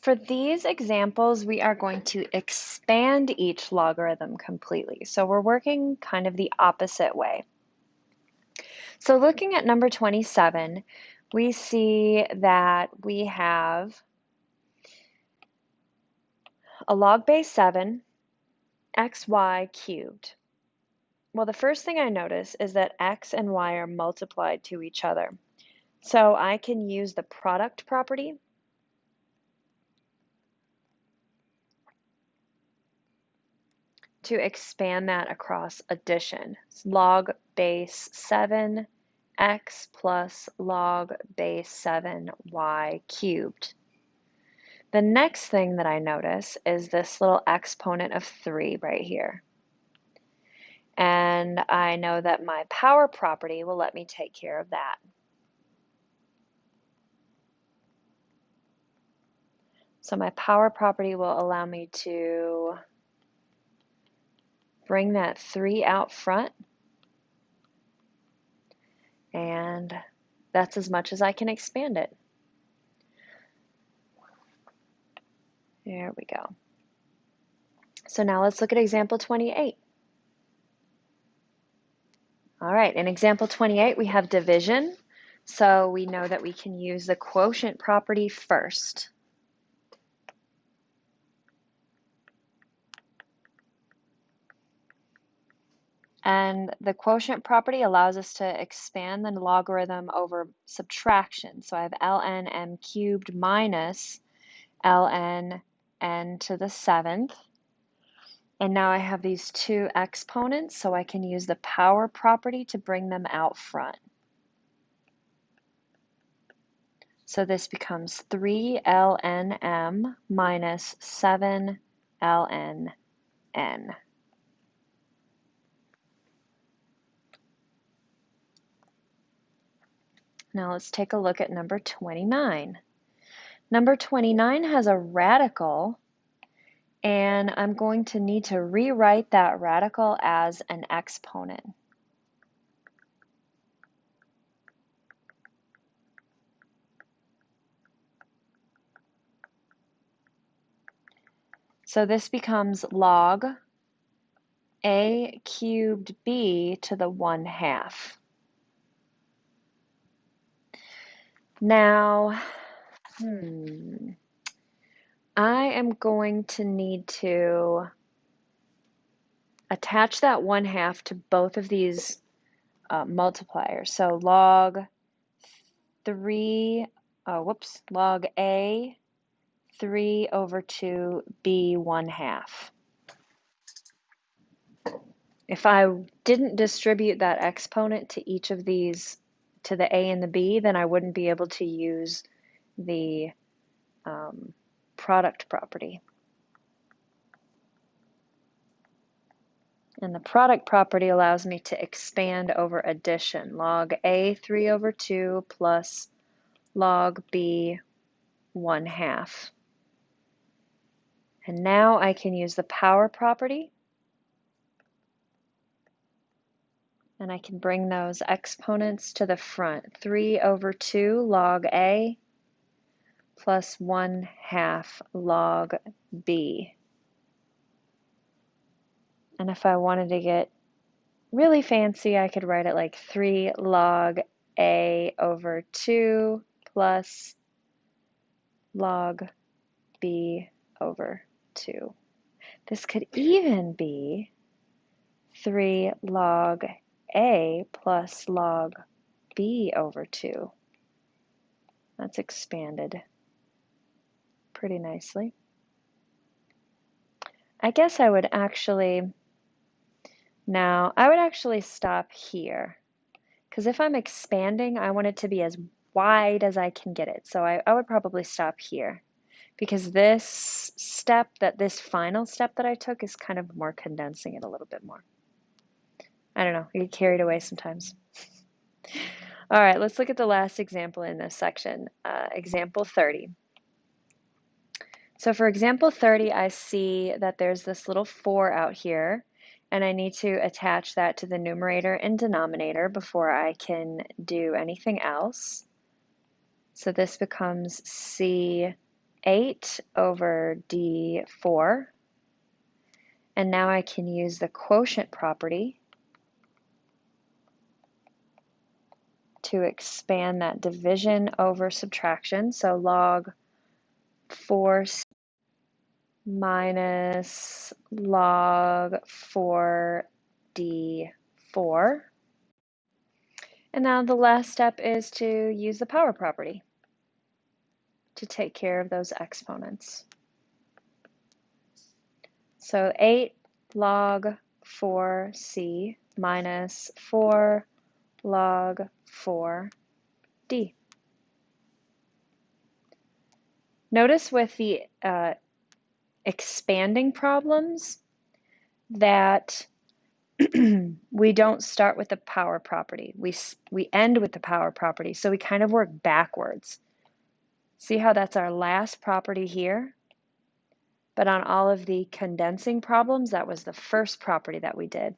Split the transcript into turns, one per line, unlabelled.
For these examples, we are going to expand each logarithm completely. So we're working kind of the opposite way. So looking at number 27, we see that we have a log base 7 xy cubed. Well, the first thing I notice is that x and y are multiplied to each other. So I can use the product property to expand that across addition. It's log base 7 x plus log base 7 y cubed. The next thing that I notice is this little exponent of 3 right here. And I know that my power property will let me take care of that. So my power property will allow me to bring that 3 out front, and that's as much as I can expand it. There we go. So now let's look at example 28. All right, in example 28, we have division. So we know that we can use the quotient property first. And the quotient property allows us to expand the logarithm over subtraction. So I have ln m cubed minus ln n to the 7th. And now I have these two exponents, so I can use the power property to bring them out front. So this becomes 3 ln m minus 7 ln n. Now let's take a look at number 29. Number 29 has a radical, and I'm going to need to rewrite that radical as an exponent. So this becomes log a cubed b to the 1/2. Now, I am going to need to attach that 1/2 to both of these multipliers. So log a 3 over 2 b 1/2. If I didn't distribute that exponent to each of these, to the a and the b, then I wouldn't be able to use the product property. And the product property allows me to expand over addition. Log a 3 over 2 plus log b 1/2. And now I can use the power property, and I can bring those exponents to the front. 3 over 2 log a plus 1/2 log b. And if I wanted to get really fancy, I could write it like 3 log a over 2 plus log b over 2. This could even be 3 log a plus log b over 2. That's expanded pretty nicely. I guess I would actually stop here, because if I'm expanding, I want it to be as wide as I can get it. So I would probably stop here, because this final step that I took is kind of more condensing it a little bit more. I don't know, you get carried away sometimes. All right, let's look at the last example in this section, example 30. So for example 30, I see that there's this little 4 out here, and I need to attach that to the numerator and denominator before I can do anything else. So this becomes c 8 over D4. And now I can use the quotient property to expand that division over subtraction. So log 4 minus log 4d4. And now the last step is to use the power property to take care of those exponents. So 8 log 4c minus 4 log 4d. Notice with the expanding problems that we don't start with the power property. We end with the power property, so we kind of work backwards. See how that's our last property here? But on all of the condensing problems, that was the first property that we did.